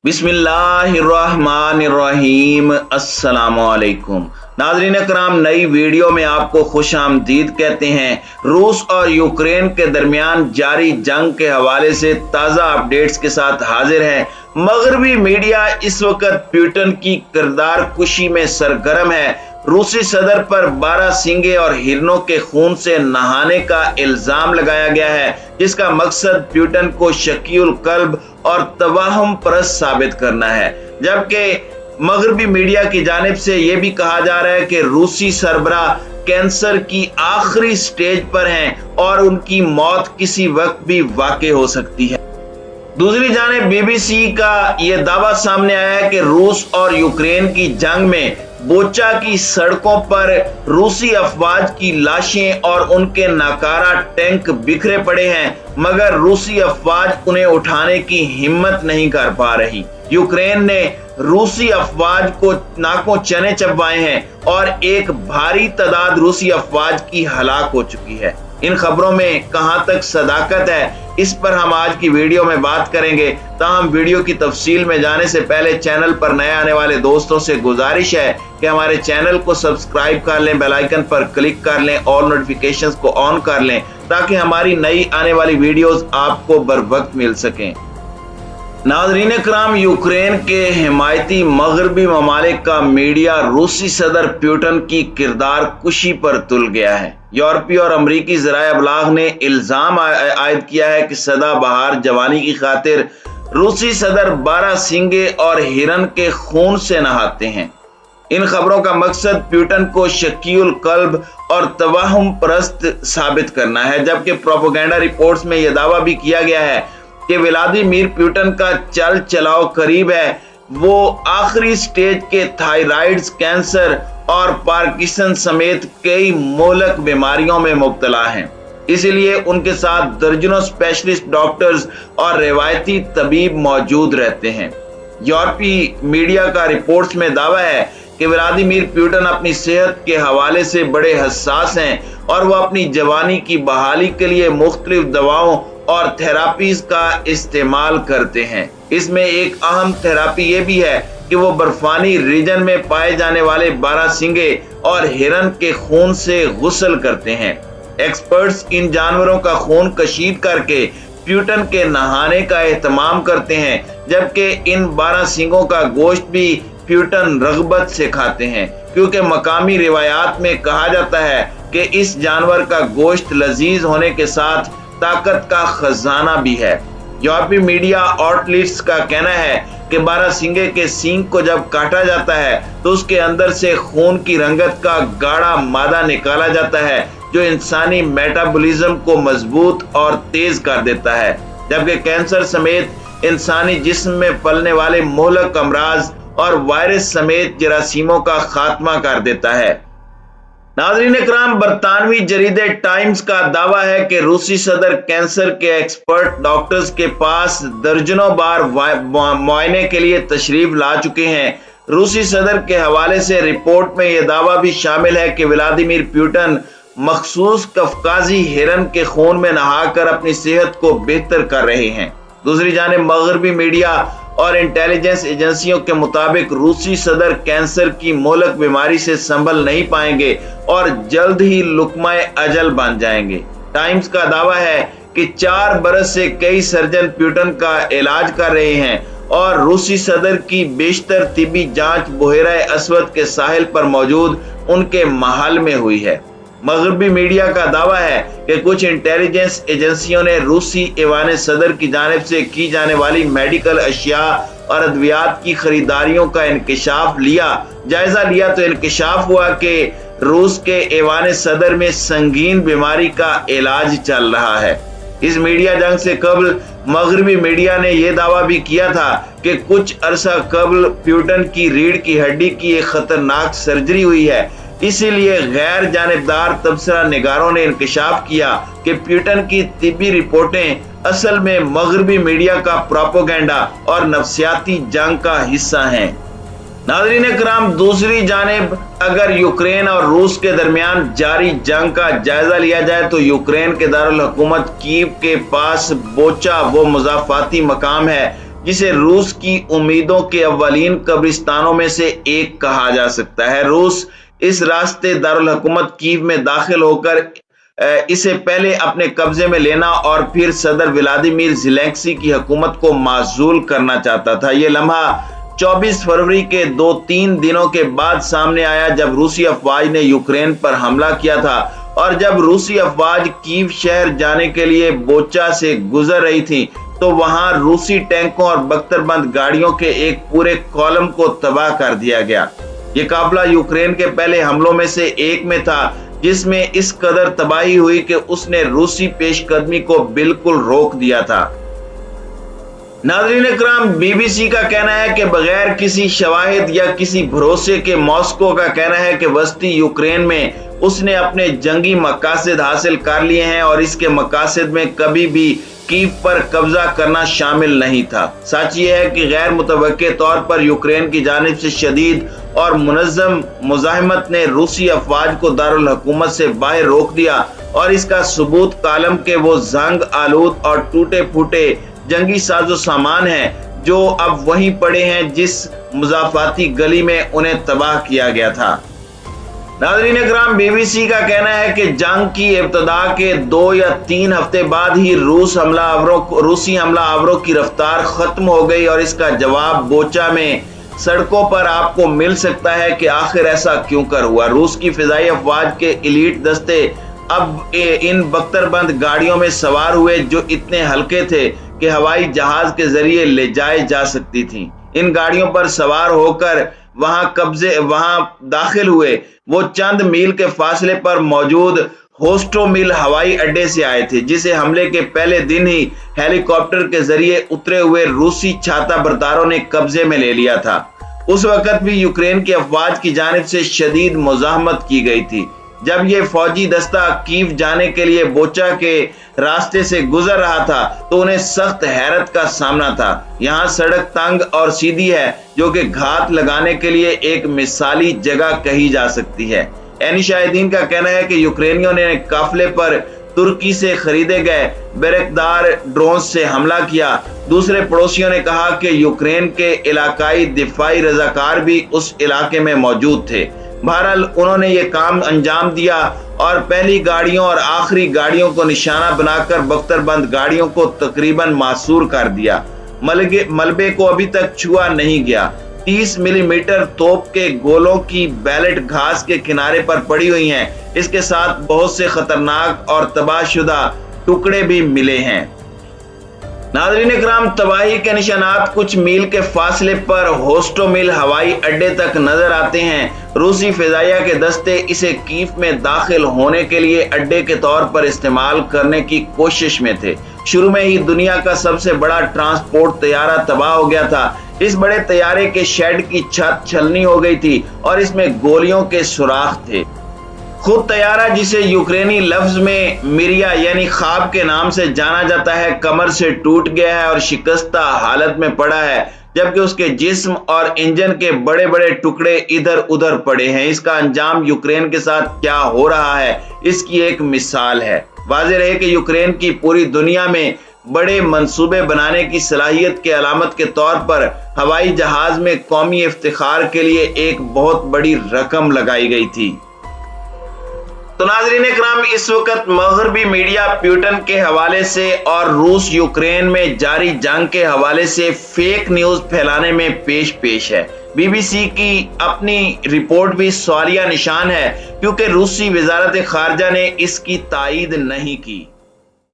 बिस्मिल्लाहिर्रहमानिर्रहीम। अस्सलामुअलैकुम नाज़रीन कराम, नई वीडियो में आपको खुश आमदीद कहते हैं। रूस और यूक्रेन के दरमियान जारी जंग के हवाले से ताज़ा अपडेट्स के साथ हाजिर है। मगरबी मीडिया इस वक्त पुतिन की किरदार कुशी में सरगर्म है। रूसी सदर पर 12 सींगे और हिरनों के खून से नहाने का इल्जाम लगाया गया है, जिसका मकसद पुतिन को शकीउल कल्ब और तवाहुम परस्त साबित करना है। जबकि मगरबी मीडिया की जानिब से यह भी कहा जा रहा है कि रूसी सरबराह कैंसर की आखिरी स्टेज पर हैं और उनकी मौत किसी वक्त भी वाक़ई हो सकती है। दूसरी जानिब बीबीसी का यह दावा सामने आया है कि रूस और यूक्रेन की जंग में बोचा की सड़कों पर रूसी अफवाज की लाशें और उनके नाकारा टैंक बिखरे पड़े हैं, मगर रूसी अफवाज उन्हें उठाने की हिम्मत नहीं कर पा रही। यूक्रेन ने रूसी अफवाज को नाकों चने चबवाए हैं और एक भारी तादाद रूसी अफवाज की हलाक हो चुकी है। इन खबरों में कहां तक सदाकत है, इस पर हम आज की वीडियो में बात करेंगे। ताहम वीडियो की तफसील में जाने से पहले चैनल पर नए आने वाले दोस्तों से गुजारिश है कि हमारे चैनल को सब्सक्राइब कर लें, बेल आइकन पर क्लिक कर लें और नोटिफिकेशंस को ऑन कर लें ताकि हमारी नई आने वाली वीडियोस आपको बर वक्त मिल सकें। नाज़रीन कराम, यूक्रेन के हिमायती मगरबी ममालिक का मीडिया रूसी सदर पुतिन की किरदार कुशी पर तुल गया है। यूरोपीय और अमरीकी ज़राए अबलाग ने इल्ज़ाम आयद किया है कि सदाबहार जवानी की खातिर रूसी सदर 12 सींगे और हिरन के खून से नहाते हैं। इन खबरों का मकसद पुतिन को शकीउल कल्ब और तवाहुम परस्त साबित करना है, जबकि प्रोपेगेंडा रिपोर्ट्स में यह दावा भी किया गया है कि व्लादिमीर पुतिन का चल चलाओ करीब है। वो आखिरी स्टेज के थायराइड्स, कैंसर और पार्किंसन समेत कई मोहलक बीमारियों में मुब्तला हैं। इसलिए उनके साथ दर्जनों स्पेशलिस्ट डॉक्टर्स और रिवायती तबीब मौजूद रहते हैं। यूरोपीय मीडिया का रिपोर्ट्स में दावा है कि व्लादिमीर पुतिन अपनी सेहत के हवाले से बड़े हसास हैं और वह अपनी जवानी की बहाली के लिए मुख्तलिफ दवाओं और थेरापीज का इस्तेमाल करते हैं। इसमें एक अहम थेरापी ये भी है कि वो बर्फानी रीजन में पाए जाने वाले 12 सींगे और हिरन के खून से गुस्ल करते हैं। एक्सपर्ट्स इन जानवरों का खून कशीद करके पुतिन के नहाने का एहतमाम करते हैं, जबकि इन 12 सींगों का गोश्त भी पुतिन रगबत से खाते हैं, क्योंकि मकामी रिवायात में कहा जाता है कि इस जानवर का गोश्त लजीज होने के साथ ताकत का खजाना भी है। यूरोपीय मीडिया आउटलेट्स का कहना है कि 12 सींगे के सींग को जब काटा जाता है तो उसके अंदर से खून की रंगत का गाढ़ा मादा निकाला जाता है, जो इंसानी मेटाबॉलिज्म को मजबूत और तेज कर देता है, जबकि कैंसर समेत इंसानी जिस्म में पलने वाले मोहलक अमराज और वायरस समेत जरासीमों का खात्मा कर देता है। नाज़रीन कराम, बरतानवी जरीदे टाइम्स का दावा है कि रूसी सदर कैंसर के एक्सपर्ट डॉक्टर्स के पास दर्जनों बार मुआयने के लिए तशरीफ ला चुके हैं। रूसी सदर के हवाले से रिपोर्ट में यह दावा भी शामिल है कि व्लादिमीर पुतिन मखसूस कफकाजी हिरन के खून में नहाकर अपनी सेहत को बेहतर कर रहे हैं। दूसरी जानिब मगरबी मीडिया और इंटेलिजेंस एजेंसियों के मुताबिक रूसी सदर कैंसर की मोहलक बीमारी से संभल नहीं पाएंगे और जल्द ही लुकमाए अजल बन जाएंगे। टाइम्स का दावा है कि 4 बरस से कई सर्जन पुतिन का इलाज कर रहे हैं और रूसी सदर की बेशतर तिबी जांच बुहेरा अस्वद के साहिल पर मौजूद उनके महल में हुई है। मगरबी मीडिया का दावा है कि कुछ इंटेलिजेंस एजेंसियों ने रूसी ऐवान सदर की जानिब से की जाने वाली मेडिकल अशिया और अद्वियात की खरीदारियों का जायजा लिया तो इंकशाफ हुआ कि रूस के ऐवान सदर में संगीन बीमारी का इलाज चल रहा है। इस मीडिया जंग से कबल मगरबी मीडिया ने यह दावा भी किया था कि कुछ अरसा कबल पुतिन की रीढ़ की हड्डी की एक खतरनाक सर्जरी हुई है। इसीलिए गैर जानिबदार तबसरा निगारों ने इंकशाफ किया कि पुतिन की तिब्बी रिपोर्टें असल में मगरबी मीडिया का प्रोपेगेंडा और नफ्सियाती जंग का हिस्सा हैं। नाज़रीन कराम, दूसरी जानिब अगर यूक्रेन और रूस के दरमियान जारी जंग का जायजा लिया जाए तो यूक्रेन के दारुल हुकूमत कीव के पास बोचा वो मुज़ाफ़ाती मकाम है जिसे रूस की उम्मीदों के अव्वलीन कब्रिस्तानों में से एक कहा जा सकता है। रूस इस रास्ते दारुल हुकूमत कीव में दाखिल होकर इसे पहले अपने कब्जे में लेना और फिर सदर व्लादिमीर ज़ेलेंस्की की हुकूमत को माज़ूल करना चाहता था। ये लम्हा 24 फरवरी के 2-3 दिनों के बाद सामने आया, जब रूसी अफवाज ने यूक्रेन पर हमला किया था और जब रूसी अफवाज कीव शहर जाने के लिए बोचा से गुजर रही थी तो वहां रूसी टैंकों और बख्तरबंद गाड़ियों के एक पूरे कॉलम को तबाह कर दिया गया। ये काफिला यूक्रेन के पहले हमलों में से एक में था जिसमें इस कदर तबाही हुई कि उसने रूसी पेशकदमी को बिल्कुल रोक दिया था। नाज़रीन इकराम, बीबीसी का कहना है कि बगैर किसी शवाहिद या किसी भरोसे के मॉस्को का कहना है कि वस्ती यूक्रेन में उसने अपने जंगी मकासद हासिल कर लिए हैं और इसके मकासद में कभी भी कीव पर कब्जा करना शामिल नहीं था। सच ये है कि गैर मुतवक्के तौर पर यूक्रेन की जानिब से शदीद और मुनज़्ज़म मुज़ाहिमत ने रूसी अफवाज को दारुल हुकूमत से बाहर रोक दिया और इसका सबूत कालम के वो जंग आलूद और टूटे फूटे जंगी साजो सामान है जो अब वहीं पड़े हैं जिस मुजाफाती गली में उन्हें तबाह किया गया था। नाज़रीन इकराम, बीबीसी का कहना है कि जंग की इब्तदा के 2 या 3 हफ्ते बाद ही रूसी हमलावरों की रफ्तार खत्म हो गई और इसका जवाब बोचा में सड़कों पर आपको मिल सकता है कि आखिर ऐसा क्यों कर हुआ। रूस की फिजाई अफवाज के एलीट दस्ते अब इन बख्तरबंद गाड़ियों में सवार हुए जो इतने हल्के थे कि हवाई जहाज के जरिए ले जाए जा सकती थी। इन गाड़ियों पर सवार होकर वहां दाखिल हुए वो चंद मील के फासले पर मौजूद होस्टोमिल हवाई अड्डे से आए थे, जिसे हमले के पहले दिन ही हेलीकॉप्टर के जरिए उतरे हुए रूसी छाता बरदारों ने कब्जे में ले लिया था। उस वक्त भी यूक्रेन की अफवाज की जानिब से शदीद मुज़ाहमत की गई थी। जब ये फौजी दस्ता कीव जाने के लिए बोचा के रास्ते से गुजर रहा था तो उन्हें सख्त हैरत का सामना था। यहाँ सड़क तंग और सीधी है जो कि घात लगाने के लिए एक मिसाली जगह कही जा सकती है। ऐनी शाहिदीन का कहना है कि यूक्रेनियों ने काफिले पर तुर्की से खरीदे गए बैरकदार ड्रोन से हमला किया। दूसरे पड़ोसियों ने कहा कि यूक्रेन के इलाकाई दिफाई रजाकार भी उस इलाके में मौजूद थे। बहरहाल उन्होंने ये काम अंजाम दिया और पहली गाड़ियों और आखिरी गाड़ियों को निशाना बनाकर बख्तरबंद गाड़ियों को तकरीबन मासूर कर दिया। मलबे को अभी तक छुआ नहीं गया। 30 मिलीमीटर तोप के गोलों की बैलेट घास के किनारे पर पड़ी हुई हैं। इसके साथ बहुत से खतरनाक और तबाहशुदा टुकड़े भी मिले हैं। नाज़रीन इकराम, तबाही के निशानात कुछ मील के फासले पर होस्टोमिल हवाई अड्डे तक नजर आते हैं। रूसी फिजाइया के दस्ते इसे कीव में दाखिल होने के लिए अड्डे के तौर पर इस्तेमाल करने की कोशिश में थे। शुरू में ही दुनिया का सबसे बड़ा ट्रांसपोर्ट तैयारा तबाह हो गया था। इस बड़े तैयारे के शेड की छत छलनी हो गई थी और इसमें गोलियों के सुराख थे। खुद तैयारा, जिसे यूक्रेनी लफ्ज में मिरिया यानी ख्वाब के नाम से जाना जाता है, कमर से टूट गया है और शिकस्ता हालत में पड़ा है, जबकि उसके जिस्म और इंजन के बड़े बड़े टुकड़े इधर उधर पड़े हैं। इसका अंजाम यूक्रेन के साथ क्या हो रहा है इसकी एक मिसाल है। वाज़ेह रहे कि यूक्रेन की पूरी दुनिया में बड़े मंसूबे बनाने की सलाहियत के अलामत के तौर पर हवाई जहाज में कौमी इफ्तिखार के लिए एक बहुत बड़ी रकम लगाई गई थी। तो नाज़रीन इकराम, इस वक्त मगरबी मीडिया प्यूटन के हवाले से और रूस यूक्रेन में जारी जंग के हवाले से फेक न्यूज फैलाने में पेश है। बीबीसी की अपनी रिपोर्ट भी सवालिया निशान है क्योंकि रूसी वजारत खारजा ने इसकी तायीद नहीं की।